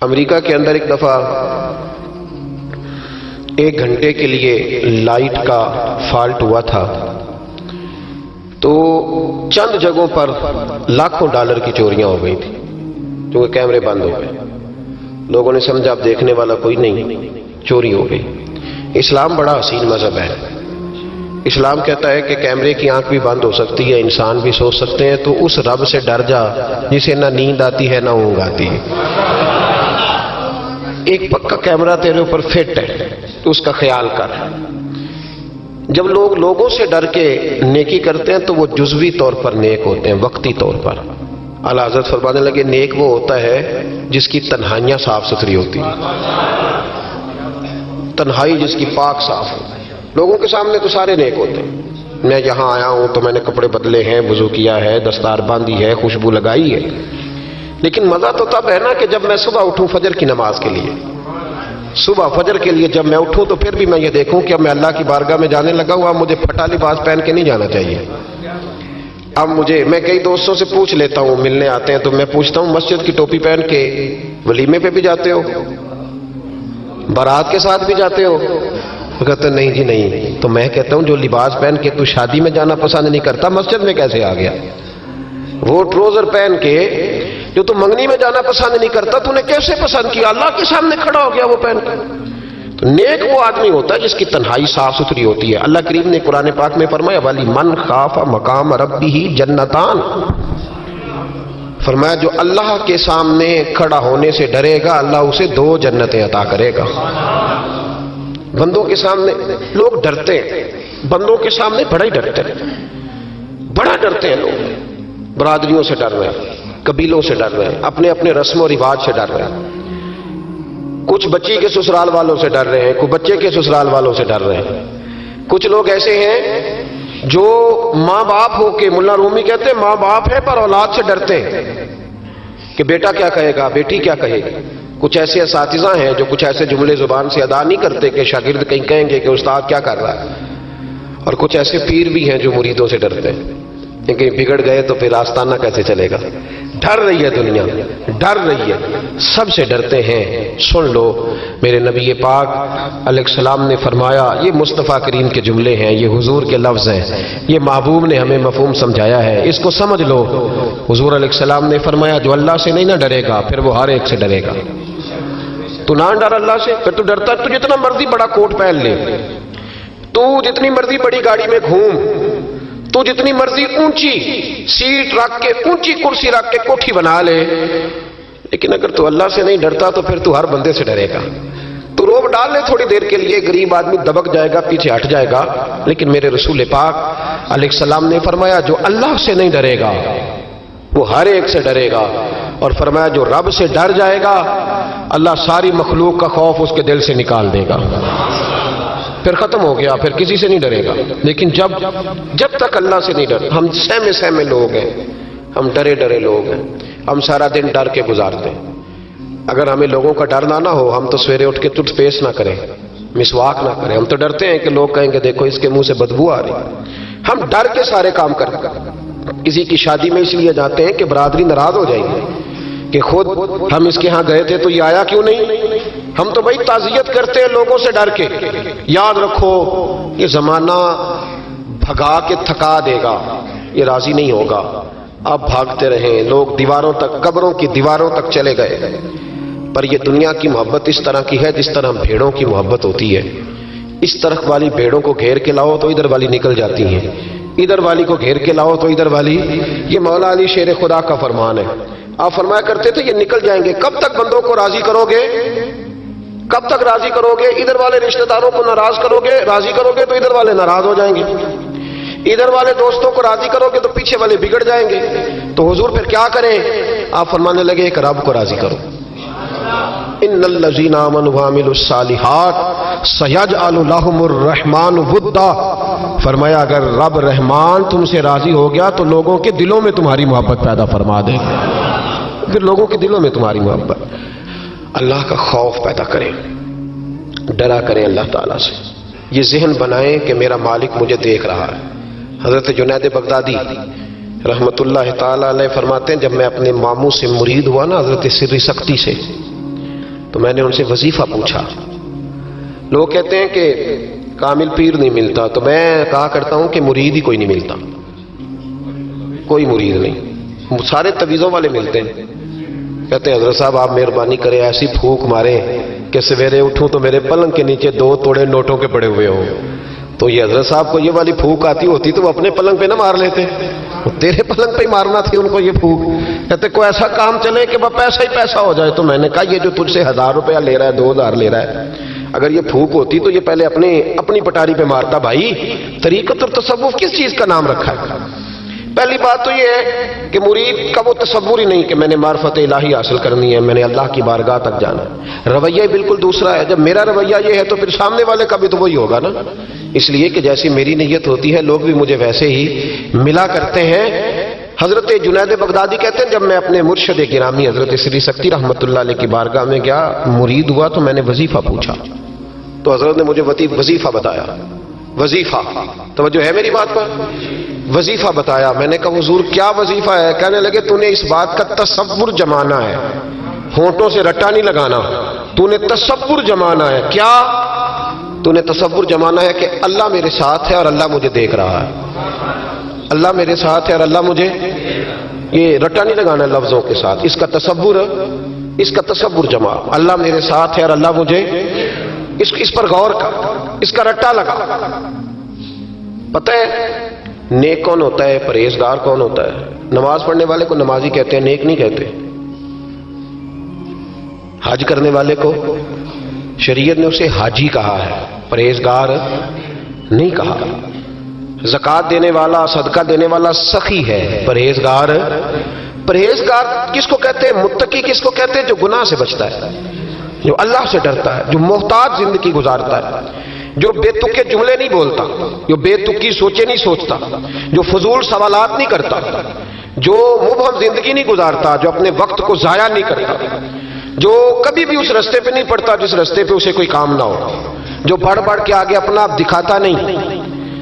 امریکہ کے اندر ایک دفعہ 1 گھنٹے کے لیے لائٹ کا فالٹ ہوا تھا، تو چند جگہوں پر لاکھوں ڈالر کی چوریاں ہو گئی تھیں کیونکہ کیمرے بند ہو گئے۔ لوگوں نے سمجھا اب دیکھنے والا کوئی نہیں، چوری ہو گئی۔ اسلام بڑا حسین مذہب ہے۔ اسلام کہتا ہے کہ کیمرے کی آنکھ بھی بند ہو سکتی ہے، انسان بھی سو سکتے ہیں، تو اس رب سے ڈر جا جسے نہ نیند آتی ہے نہ اونگ آتی ہے۔ ایک پکا کیمرہ تیرے اوپر فٹ ہے تو اس کا خیال کر۔ جب لوگ لوگوں سے ڈر کے نیکی کرتے ہیں تو وہ جزوی طور پر نیک ہوتے ہیں، وقتی طور پر۔ اعلیٰ حضرت فرمانے لگے نیک وہ ہوتا ہے جس کی تنہائیاں صاف ستھری ہوتی ہیں، تنہائی جس کی پاک صاف ہو۔ لوگوں کے سامنے تو سارے نیک ہوتے ہیں، میں یہاں آیا ہوں تو میں نے کپڑے بدلے ہیں، وضو کیا ہے، دستار باندھی ہے، خوشبو لگائی ہے، لیکن مزہ تو تب ہے نا کہ جب میں صبح اٹھوں فجر کی نماز کے لیے، صبح فجر کے لیے جب میں اٹھوں تو پھر بھی میں یہ دیکھوں کہ اب میں اللہ کی بارگاہ میں جانے لگا ہوں، اب مجھے پھٹا لباس پہن کے نہیں جانا چاہیے۔ اب میں کئی دوستوں سے پوچھ لیتا ہوں، ملنے آتے ہیں تو میں پوچھتا ہوں مسجد کی ٹوپی پہن کے ولیمے پہ بھی جاتے ہو، بارات کے ساتھ بھی جاتے ہو؟ وہ کہتے ہیں نہیں جی نہیں۔ تو میں کہتا ہوں جو لباس پہن کے تو شادی میں جانا پسند نہیں کرتا، مسجد میں کیسے آ گیا؟ وہ ٹروزر پہن کے جو تو منگنی میں جانا پسند نہیں کرتا، تو نے کیسے پسند کیا؟ اللہ کے سامنے کھڑا ہو گیا وہ پہن کر۔ تو نیک وہ آدمی ہوتا ہے جس کی تنہائی صاف ستھری ہوتی ہے۔ اللہ کریم نے قرآن پاک میں فرمایا ولی من خاف مقام ربہ جنتان، فرمایا جو اللہ کے سامنے کھڑا ہونے سے ڈرے گا اللہ اسے 2 جنتیں عطا کرے گا۔ بندوں کے سامنے لوگ ڈرتے ہیں، بندوں کے سامنے بڑا ہی ڈرتے ہیں، بڑا ڈرتے ہیں لوگ، برادریوں سے ڈر رہے ہیں، قبیلوں سے ڈر رہے ہیں، اپنے اپنے رسم و رواج سے ڈر رہے ہیں، کچھ بچی کے سسرال والوں سے ڈر رہے ہیں، کچھ بچے کے سسرال والوں سے ڈر رہے ہیں۔ کچھ لوگ ایسے ہیں جو ماں باپ ہو کے، ملا رومی کہتے ہیں ماں باپ ہے پر اولاد سے ڈرتے ہیں کہ بیٹا کیا کہے گا، بیٹی کیا کہے گی۔ کچھ ایسے اساتذہ ہیں جو کچھ ایسے جملے زبان سے ادا نہیں کرتے کہ شاگرد کہیں کہیں گے کہ استاد کیا کر رہا ہے، اور کچھ ایسے پیر بھی ہیں جو مریدوں سے ڈرتے ہیں کہ کہیں بگڑ گئے تو پھر آستانہ کیسے چلے گا۔ ڈر رہی ہے دنیا، ڈر رہی ہے، سب سے ڈرتے ہیں۔ سن لو میرے نبی پاک علیہ السلام نے فرمایا، یہ مصطفیٰ کریم کے جملے ہیں، یہ حضور کے لفظ ہیں، یہ محبوب نے ہمیں مفہوم سمجھایا ہے، اس کو سمجھ لو۔ حضور علیہ السلام نے فرمایا جو اللہ سے نہیں نہ ڈرے گا پھر وہ ہر ایک سے ڈرے گا۔ تو نہ ڈر اللہ سے، پھر تو ڈرتا تو جتنا مرضی بڑا کوٹ پہن لے، تو جتنی مرضی بڑی گاڑی میں گھوم، تو جتنی مرضی اونچی سیٹ رکھ کے، اونچی کرسی رکھ کے کوٹھی بنا لے، لیکن اگر تو اللہ سے نہیں ڈرتا تو پھر تو ہر بندے سے ڈرے گا۔ تو روب ڈال لے تھوڑی دیر کے لیے، غریب آدمی دبک جائے گا، پیچھے ہٹ جائے گا، لیکن میرے رسول پاک علیہ السلام نے فرمایا جو اللہ سے نہیں ڈرے گا وہ ہر ایک سے ڈرے گا، اور فرمایا جو رب سے ڈر جائے گا اللہ ساری مخلوق کا خوف اس کے دل سے نکال دے گا، پھر ختم ہو گیا، پھر کسی سے نہیں ڈرے گا۔ لیکن جب تک اللہ سے نہیں ڈر، ہم سہمے لوگ ہیں، ہم ڈرے لوگ ہیں، ہم سارا دن ڈر کے گزارتے ہیں۔ اگر ہمیں لوگوں کا ڈر نہ ہو، ہم تو سویرے اٹھ کے ٹوتھ پیسٹ نہ کریں، مسواک نہ کریں، ہم تو ڈرتے ہیں کہ لوگ کہیں گے دیکھو اس کے منہ سے بدبو آ رہی۔ ہم ڈر کے سارے کام کرتے ہیں۔ کسی کی شادی میں اس لیے جاتے ہیں کہ برادری ناراض ہو جائے گی کہ خود ہم اس کے ہاں گئے تھے تو یہ آیا کیوں نہیں۔ ہم تو بھائی تعزیت کرتے ہیں لوگوں سے ڈر کے۔ یاد رکھو یہ زمانہ بھگا کے تھکا دے گا، یہ راضی نہیں ہوگا۔ آپ بھاگتے رہیں، لوگ دیواروں تک، قبروں کی دیواروں تک چلے گئے، پر یہ دنیا کی محبت اس طرح کی ہے جس طرح بھیڑوں کی محبت ہوتی ہے۔ اس طرح والی بھیڑوں کو گھیر کے لاؤ تو ادھر والی نکل جاتی ہیں، ادھر والی کو گھیر کے لاؤ تو ادھر والی۔ یہ مولا علی شیر خدا کا فرمان ہے۔ آپ فرمایا کرتے تھے یہ نکل جائیں گے۔ کب تک بندوں کو راضی کرو گے؟ کب تک راضی کرو گے؟ ادھر والے رشتہ داروں کو ناراض کرو گے، راضی کرو گے تو ادھر والے ناراض ہو جائیں گے، ادھر والے دوستوں کو راضی کرو گے تو پیچھے والے بگڑ جائیں گے۔ تو حضور پھر کیا کریں؟ آپ فرمانے لگے ایک رب کو راضی کرو۔ ان الذین آمنوا وعملوا الصالحات سیجعل لهم الرحمن ودا، فرمایا اگر رب رحمان تم سے راضی ہو گیا تو لوگوں کے دلوں میں تمہاری محبت پیدا فرما دے گا، پھر لوگوں کے دلوں میں تمہاری محبت۔ اللہ کا خوف پیدا کریں، ڈرا کریں اللہ تعالیٰ سے، یہ ذہن بنائیں کہ میرا مالک مجھے دیکھ رہا ہے۔ حضرت جنید بغدادی رحمت اللہ تعالیٰ علیہ فرماتے ہیں جب میں اپنے ماموں سے مرید ہوا نا حضرت سری سختی سے، تو میں نے ان سے وظیفہ پوچھا. لوگ کہتے ہیں کہ کامل پیر نہیں ملتا, تو میں کہا کرتا ہوں کہ مرید ہی کوئی نہیں ملتا, کوئی مرید نہیں, سارے تویزوں والے ملتے ہیں. کہتے ہیں حضرت صاحب آپ مہربانی کریں, ایسی پھونک مارے کہ سویرے اٹھوں تو میرے پلنگ کے نیچے 2 توڑے نوٹوں کے پڑے ہوئے ہوں. تو یہ حضرت صاحب کو یہ والی پھونک آتی ہوتی تو وہ اپنے پلنگ پہ نہ مار لیتے, تیرے پلنگ پہ ہی مارنا تھی ان کو یہ پھونک. کہتے کوئی ایسا کام چلے کہ وہ پیسہ ہی پیسہ ہو جائے. تو میں نے کہا یہ جو تجھ سے 1000 روپیہ لے رہا ہے, 2000 لے رہا ہے, اگر یہ پھونک ہوتی تو یہ پہلے اپنی پٹاری پہ مارتا. بھائی طریقت اور تصوف کس چیز کا نام رکھا ہے؟ پہلی بات تو یہ ہے کہ مرید کا وہ تصور ہی نہیں کہ میں نے معرفت الہی حاصل کرنی ہے, میں نے اللہ کی بارگاہ تک جانا ہے. رویہ بالکل دوسرا ہے. جب میرا رویہ یہ ہے تو پھر سامنے والے کا بھی تو وہی ہوگا نا. اس لیے کہ جیسی میری نیت ہوتی ہے لوگ بھی مجھے ویسے ہی ملا کرتے ہیں. حضرت جنید بغدادی کہتے ہیں جب میں اپنے مرشد گرامی حضرت سری سکتی رحمۃ اللہ علیہ کی بارگاہ میں گیا, مرید ہوا تو میں نے وظیفہ پوچھا, تو حضرت نے مجھے وظیفہ بتایا. وظیفہ, توجہ ہے میری بات پر؟ وظیفہ بتایا. میں نے کہا حضور کیا وظیفہ ہے؟ کہنے لگے تو نے اس بات کا تصور جمانا ہے, ہونٹوں سے رٹا نہیں لگانا, تو نے تصور جمانا ہے. کیا تو نے تصور جمانا ہے کہ اللہ میرے ساتھ ہے اور اللہ مجھے دیکھ رہا ہے, اللہ میرے ساتھ ہے اور اللہ مجھے, یہ رٹا نہیں لگانا لفظوں کے ساتھ, اس کا تصور جما. اللہ میرے ساتھ ہے اور اللہ مجھے, اس پر غور کر, اس کا رٹا لگا. پتہ ہے نیک کون ہوتا ہے, پرہیزگار کون ہوتا ہے؟ نماز پڑھنے والے کو نمازی کہتے ہیں, نیک نہیں کہتے. حج کرنے والے کو شریعت نے اسے حاجی کہا ہے, پرہیزگار نہیں کہا. زکوٰۃ دینے والا, صدقہ دینے والا سخی ہے, پرہیزگار کس کو کہتے ہیں؟ متقی کس کو کہتے ہیں؟ جو گناہ سے بچتا ہے, جو اللہ سے ڈرتا ہے, جو محتاط زندگی گزارتا ہے, جو بے تکے جملے نہیں بولتا, جو بے تکی سوچے نہیں سوچتا, جو فضول سوالات نہیں کرتا, جو مبہم زندگی نہیں گزارتا, جو اپنے وقت کو ضائع نہیں کرتا, جو کبھی بھی اس رستے پہ نہیں پڑتا جس رستے پہ اسے کوئی کام نہ ہو, جو بڑھ کے آگے اپنا آپ دکھاتا نہیں,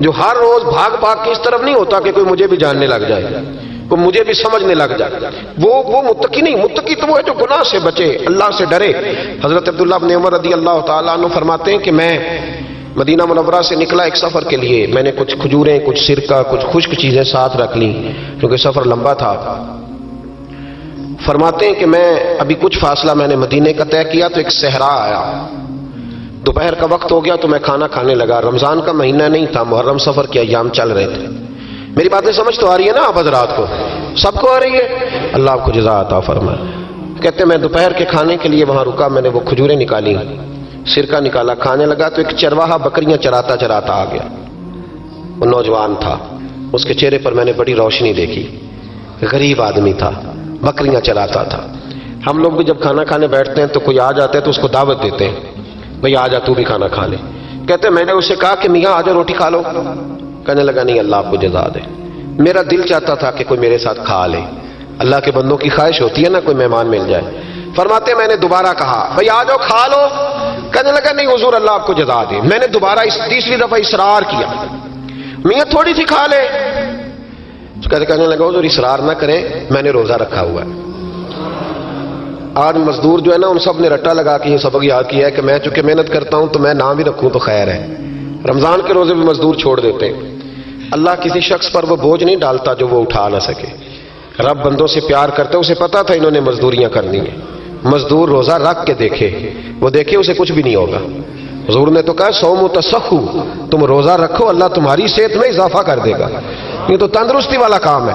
جو ہر روز بھاگ کے اس طرف نہیں ہوتا کہ کوئی مجھے بھی جاننے لگ جائے, کوئی مجھے بھی سمجھنے لگ جائے, وہ متقی نہیں. متقی تو وہ ہے جو گناہ سے بچے, اللہ سے ڈرے. حضرت عبداللہ بن عمر رضی اللہ تعالیٰ عنہ فرماتے ہیں کہ میں مدینہ منورہ سے نکلا ایک سفر کے لیے. میں نے کچھ کھجوریں, کچھ سرکہ, کچھ خشک چیزیں ساتھ رکھ لیں کیونکہ سفر لمبا تھا. فرماتے ہیں کہ میں ابھی کچھ فاصلہ میں نے مدینے کا طے کیا تو ایک صحرا آیا. دوپہر کا وقت ہو گیا تو میں کھانا کھانے لگا. رمضان کا مہینہ نہیں تھا, محرم سفر کے ایام چل رہے تھے. میری باتیں سمجھ تو آ رہی ہے نا آپ حضرات کو؟ سب کو آ رہی ہے؟ اللہ آپ کو جزا عطا فرمائے. کہتے ہیں میں دوپہر کے کھانے کے لیے وہاں رکا, میں نے وہ کھجوریں نکالی, سرکہ نکالا, کھانے لگا تو ایک چرواہا بکریاں چراتا آ گیا. وہ نوجوان تھا, اس کے چہرے پر میں نے بڑی روشنی دیکھی. غریب آدمی تھا, بکریاں چراتا تھا. ہم لوگ بھی جب کھانا کھانے بیٹھتے ہیں تو کوئی آ جاتا ہے تو اس کو دعوت دیتے ہیں, بھئی آ جا تو بھی کھانا کھا لے. کہتے ہیں میں نے اسے کہا کہ میاں آ جا روٹی کھا لو. کہنے لگا نہیں اللہ آپ کو جزا دے, میرا دل چاہتا تھا کہ کوئی میرے ساتھ کھا لے. اللہ کے بندوں کی خواہش ہوتی ہے نا کوئی مہمان مل جائے. فرماتے ہیں میں نے دوبارہ کہا بھئی آ جاؤ کھا لو. کہنے لگا نہیں حضور اللہ آپ کو جزا دے. میں نے دوبارہ تیسری دفعہ اصرار کیا, میاں تھوڑی سی کھا لے. کہنے لگا حضور اصرار نہ کریں, میں نے روزہ رکھا ہوا ہے. آج مزدور جو ہے نا ان سب نے رٹا لگا کے یہ سبق یاد کیا ہے کہ میں چونکہ محنت کرتا ہوں تو میں نہ بھی رکھوں تو خیر ہے. رمضان کے روزے بھی مزدور چھوڑ دیتے ہیں. اللہ کسی شخص پر وہ بوجھ نہیں ڈالتا جو وہ اٹھا نہ سکے. رب بندوں سے پیار کرتے, اسے پتا تھا انہوں نے مزدوریاں کرنی ہیں. مزدور روزہ رکھ کے دیکھے, وہ دیکھے اسے کچھ بھی نہیں ہوگا. حضور نے تو کہا صوم تصحو, تم روزہ رکھو اللہ تمہاری صحت میں اضافہ کر دے گا, یہ تو تندرستی والا کام ہے.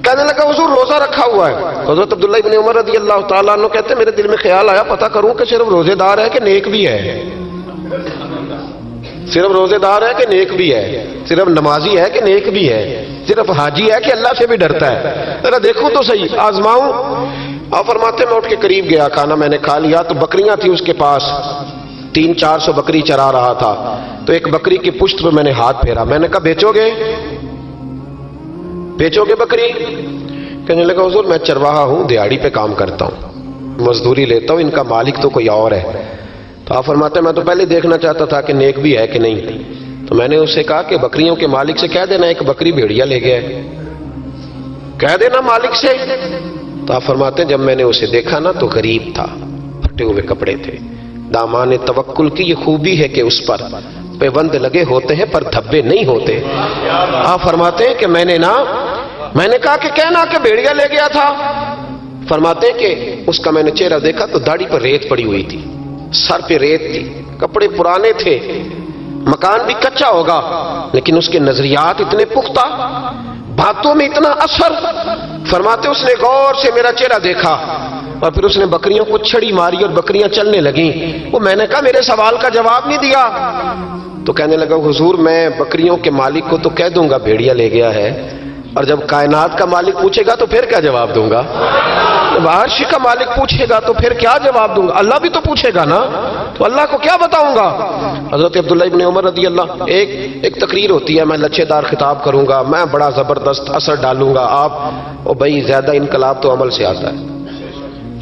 کہنے لگا حضور روزہ رکھا ہوا ہے. حضرت عبداللہ ابن عمر رضی اللہ تعالیٰ عنہ کہتے ہیں میرے دل میں خیال آیا پتہ کروں کہ صرف روزے دار ہے کہ نیک بھی ہے, صرف روزے دار ہے کہ نیک بھی ہے, صرف نمازی ہے کہ نیک بھی ہے, صرف حاجی ہے کہ اللہ سے بھی ڈرتا ہے. ذرا دیکھوں تو صحیح, آزماؤں. آپ فرماتے میں اٹھ کے قریب گیا, کھانا میں نے کھا لیا تو بکریاں تھیں اس کے پاس, 300-400 بکری چرا رہا تھا. تو ایک بکری کی پشت پہ میں نے ہاتھ پھیرا, میں نے کہا بیچو گے بکری؟ کہنے لگا حضور میں چرواہا ہوں, دیہاڑی پہ کام کرتا ہوں, مزدوری لیتا ہوں, ان کا مالک تو کوئی اور ہے. تو آپ فرماتے ہیں میں تو پہلے دیکھنا چاہتا تھا کہ نیک بھی ہے کہ نہیں. تو میں نے اس سے کہا کہ بکریوں کے مالک سے کہہ دینا ایک بکری بھیڑیا لے گیا ہے, کہہ دینا مالک سے. تو آپ فرماتے ہیں جب میں نے اسے دیکھا نا تو غریب تھا, پھٹے ہوئے کپڑے تھے. دامان توکل کی یہ خوبی ہے کہ اس پر پیبند لگے ہوتے ہیں پر دھبے نہیں ہوتے. آپ فرماتے ہیں کہ میں نے کہا کہ کہنا کہ بھیڑیا لے گیا تھا. فرماتے ہیں کہ اس کا میں نے چہرہ دیکھا تو داڑھی پر ریت پڑی ہوئی تھی, سر پہ ریت تھی, کپڑے پرانے تھے, مکان بھی کچا ہوگا, لیکن اس کے نظریات اتنے پختہ, باتوں میں اتنا اثر. فرماتے اس نے غور سے میرا چہرہ دیکھا اور پھر اس نے بکریوں کو چھڑی ماری اور بکریاں چلنے لگیں. وہ میں نے کہا میرے سوال کا جواب نہیں دیا. تو کہنے لگا حضور میں بکریوں کے مالک کو تو کہہ دوں گا بھیڑیا لے گیا ہے, اور جب کائنات کا مالک پوچھے گا تو پھر کیا جواب دوں گا؟ جب عرش کا مالک پوچھے گا تو پھر کیا جواب دوں گا؟ اللہ بھی تو پوچھے گا نا, تو اللہ کو کیا بتاؤں گا؟ حضرت عبداللہ ابن عمر رضی اللہ, ایک تقریر ہوتی ہے, میں لچے دار خطاب کروں گا, میں بڑا زبردست اثر ڈالوں گا. آپ او بھائی زیادہ انقلاب تو عمل سے آتا ہے,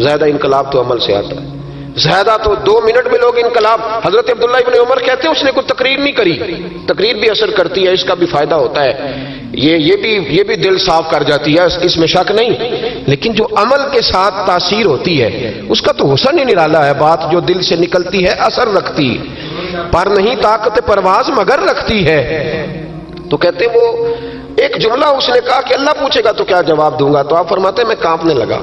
زیادہ انقلاب تو عمل سے آتا ہے, زیادہ تو 2 منٹ میں لوگ انقلاب. حضرت عبداللہ ابن عمر کہتے ہیں اس نے کوئی تقریر نہیں کری, تقریر بھی اثر کرتی ہے, اس کا بھی فائدہ ہوتا ہے, یہ بھی دل صاف کر جاتی ہے, اس میں شک نہیں, لیکن جو عمل کے ساتھ تاثیر ہوتی ہے اس کا تو حسن ہی نرالا ہے. بات جو دل سے نکلتی ہے اثر رکھتی, پر نہیں طاقت پرواز مگر رکھتی ہے. تو کہتے وہ ایک جملہ اس نے کہا کہ اللہ پوچھے گا تو کیا جواب دوں گا؟ تو آپ فرماتے میں کانپنے لگا.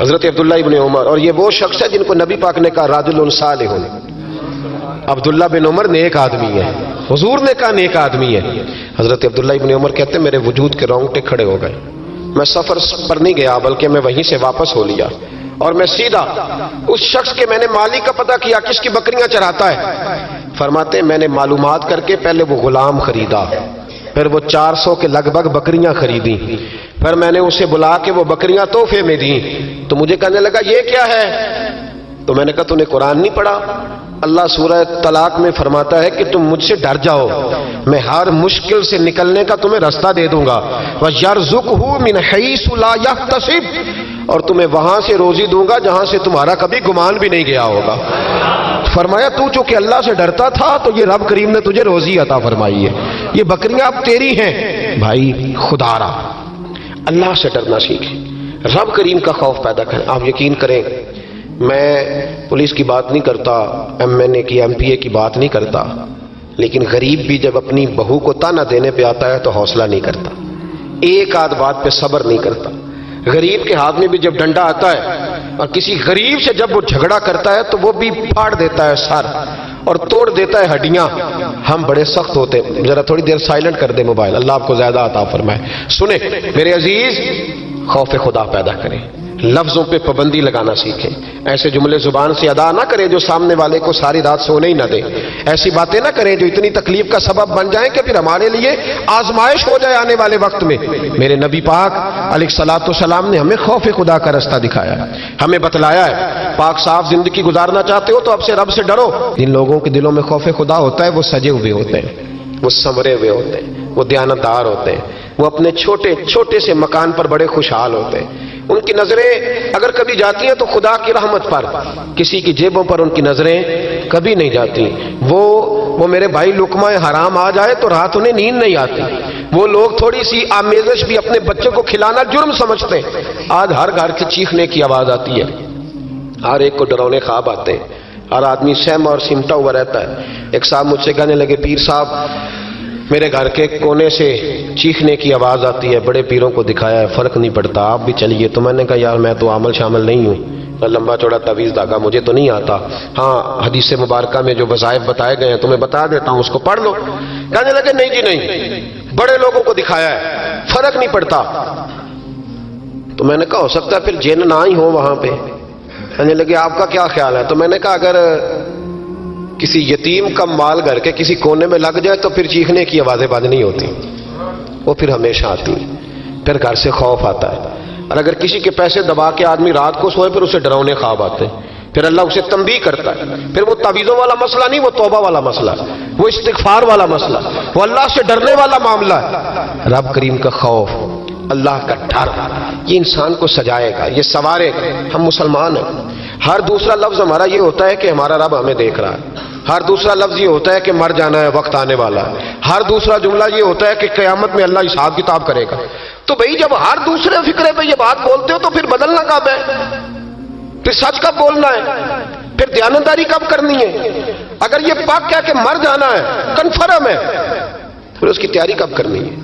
حضرت عبداللہ ابن عمر, اور یہ وہ شخص ہے جن کو نبی پاک نے کہا راجل صالح. عبداللہ بن عمر نیک آدمی ہے, حضور نے کہا نیک آدمی ہے. حضرت عبداللہ ابن عمر کہتے میرے وجود کے رونگٹے کھڑے ہو گئے. میں سفر پر نہیں گیا بلکہ میں وہیں سے واپس ہو لیا, اور میں سیدھا اس شخص کے میں نے مالک کا پتہ کیا کس کی بکریاں چراتا ہے. فرماتے میں نے معلومات کر کے پہلے وہ غلام خریدا, پھر وہ 400 کے لگ بھگ بکریاں خریدیں, پھر میں نے اسے بلا کے وہ بکریاں تحفے میں دیں. تو مجھے کہنے لگا یہ کیا ہے؟ تو میں نے کہا تو نے قرآن نہیں پڑھا؟ اللہ سورہ طلاق میں فرماتا ہے کہ تم مجھ سے ڈر جاؤ, میں ہر مشکل سے نکلنے کا تمہیں رستہ دے دوں گا. وَيَرْزُقْهُ مِنْ حَيْثُ لَا يَحْتَسِبُ, اور تمہیں وہاں سے روزی دوں گا جہاں سے تمہارا کبھی گمان بھی نہیں گیا ہوگا. فرمایا تو چونکہ اللہ سے ڈرتا تھا تو یہ رب کریم نے تجھے روزی عطا فرمائی ہے, یہ بکریاں اب تیری ہیں. بھائی خدا را اللہ سے ڈرنا سیکھیں, رب کریم کا خوف پیدا کریں. آپ یقین کریں میں پولیس کی بات نہیں کرتا, MNA کی MPA کی بات نہیں کرتا, لیکن غریب بھی جب اپنی بہو کو تانا دینے پہ آتا ہے تو حوصلہ نہیں کرتا, ایک آدھ بات پہ صبر نہیں کرتا. غریب کے ہاتھ میں بھی جب ڈنڈا آتا ہے اور کسی غریب سے جب وہ جھگڑا کرتا ہے تو وہ بھی پھاڑ دیتا ہے سر اور توڑ دیتا ہے ہڈیاں. ہم بڑے سخت ہوتے ہیں. ذرا تھوڑی دیر سائلنٹ کر دے موبائل, اللہ آپ کو زیادہ عطا فرمائے. سنیں میرے عزیز, خوف خدا پیدا کریں, لفظوں پہ پابندی لگانا سیکھیں, ایسے جملے زبان سے ادا نہ کریں جو سامنے والے کو ساری رات سونے ہی نہ دیں, ایسی باتیں نہ کریں جو اتنی تکلیف کا سبب بن جائیں کہ پھر ہمارے لیے آزمائش ہو جائے آنے والے وقت میں. میرے نبی پاک علیہ الصلوۃ والسلام نے ہمیں خوف خدا کا رستہ دکھایا, ہمیں بتلایا ہے پاک صاف زندگی گزارنا چاہتے ہو تو اب سے رب سے ڈرو. جن لوگوں کے دلوں میں خوف خدا ہوتا ہے وہ سجے ہوئے ہوتے ہیں, وہ سنورے ہوئے ہوتے ہیں, وہ دیانتدار ہوتے ہیں, وہ اپنے چھوٹے سے مکان پر بڑے خوشحال ہوتے ہیں. ان کی نظریں اگر کبھی جاتی ہیں تو خدا کی رحمت پر, کسی کی جیبوں پر ان کی نظریں کبھی نہیں جاتی. وہ میرے بھائی لقمہ حرام آ جائے تو رات انہیں نیند نہیں آتی. وہ لوگ تھوڑی سی آمیزش بھی اپنے بچوں کو کھلانا جرم سمجھتے ہیں. آج ہر گھر کی چیخنے کی آواز آتی ہے, ہر ایک کو ڈراؤنے خواب آتے ہیں, ہر آدمی سہما اور سمٹا ہوا رہتا ہے. ایک صاحب مجھ سے کہنے لگے پیر صاحب میرے گھر کے کونے سے چیخنے کی آواز آتی ہے, بڑے پیروں کو دکھایا ہے فرق نہیں پڑتا, آپ بھی چلیے. تو میں نے کہا یار میں تو عامل شامل نہیں ہوں, لمبا چوڑا تعویذ دھاگا مجھے تو نہیں آتا. ہاں حدیث مبارکہ میں جو وظائف بتائے گئے ہیں تمہیں بتا دیتا ہوں, اس کو پڑھ لو. کہنے لگے نہیں جی نہیں, بڑے لوگوں کو دکھایا ہے فرق نہیں پڑتا. تو میں نے کہا ہو سکتا ہے پھر جن نہ ہی ہو وہاں پہ. کہنے لگے آپ کا کیا خیال ہے؟ تو میں نے کہا اگر کسی یتیم کا مال گھر کے کسی کونے میں لگ جائے تو پھر چیخنے کی آوازیں بند نہیں ہوتی, وہ پھر ہمیشہ آتی, پھر گھر سے خوف آتا ہے. اور اگر کسی کے پیسے دبا کے آدمی رات کو سوئے پھر اسے ڈراؤنے خواب آتے ہیں, پھر اللہ اسے تنبیہ کرتا ہے. پھر وہ تعویذوں والا مسئلہ نہیں, وہ توبہ والا مسئلہ, وہ استغفار والا مسئلہ, وہ اللہ سے ڈرنے والا معاملہ ہے. رب کریم کا خوف, اللہ کا ڈر, یہ انسان کو سجائے گا, یہ سنوارے گا. ہم مسلمان ہیں. ہر دوسرا لفظ ہمارا یہ ہوتا ہے کہ ہمارا رب ہمیں دیکھ رہا ہے. ہر دوسرا لفظ یہ ہوتا ہے کہ مر جانا ہے, وقت آنے والا ہے. ہر دوسرا جملہ یہ ہوتا ہے کہ قیامت میں اللہ حساب کتاب کرے گا. تو بھئی جب ہر دوسرے فکرے پہ یہ بات بولتے ہو تو پھر بدلنا کب ہے؟ پھر سچ کب بولنا ہے، پھر دیانتداری کب کرنی ہے، اگر یہ پاک کہہ کے مر جانا ہے کنفرم ہے، پھر اس کی تیاری کب کرنی ہے،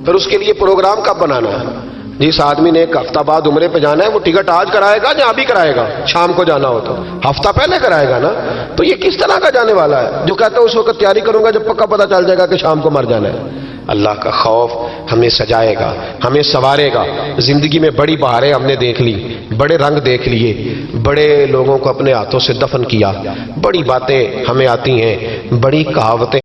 پھر اس کے لیے پروگرام کب بنانا ہے. جس آدمی نے ایک ہفتہ بعد عمرے پہ جانا ہے وہ ٹکٹ آج کرائے گا یا ابھی کرائے گا، شام کو جانا ہو تو ہفتہ پہلے کرائے گا نا. تو یہ کس طرح کا جانے والا ہے جو کہتا ہے اس وقت تیاری کروں گا جب پکا پتہ چل جائے گا کہ شام کو مر جانا ہے. اللہ کا خوف ہمیں سجائے گا، ہمیں سنوارے گا. زندگی میں بڑی بہاریں ہم نے دیکھ لی، بڑے رنگ دیکھ لیے، بڑے لوگوں کو اپنے ہاتھوں سے دفن کیا، بڑی باتیں ہمیں آتی ہیں، بڑی کہاوتیں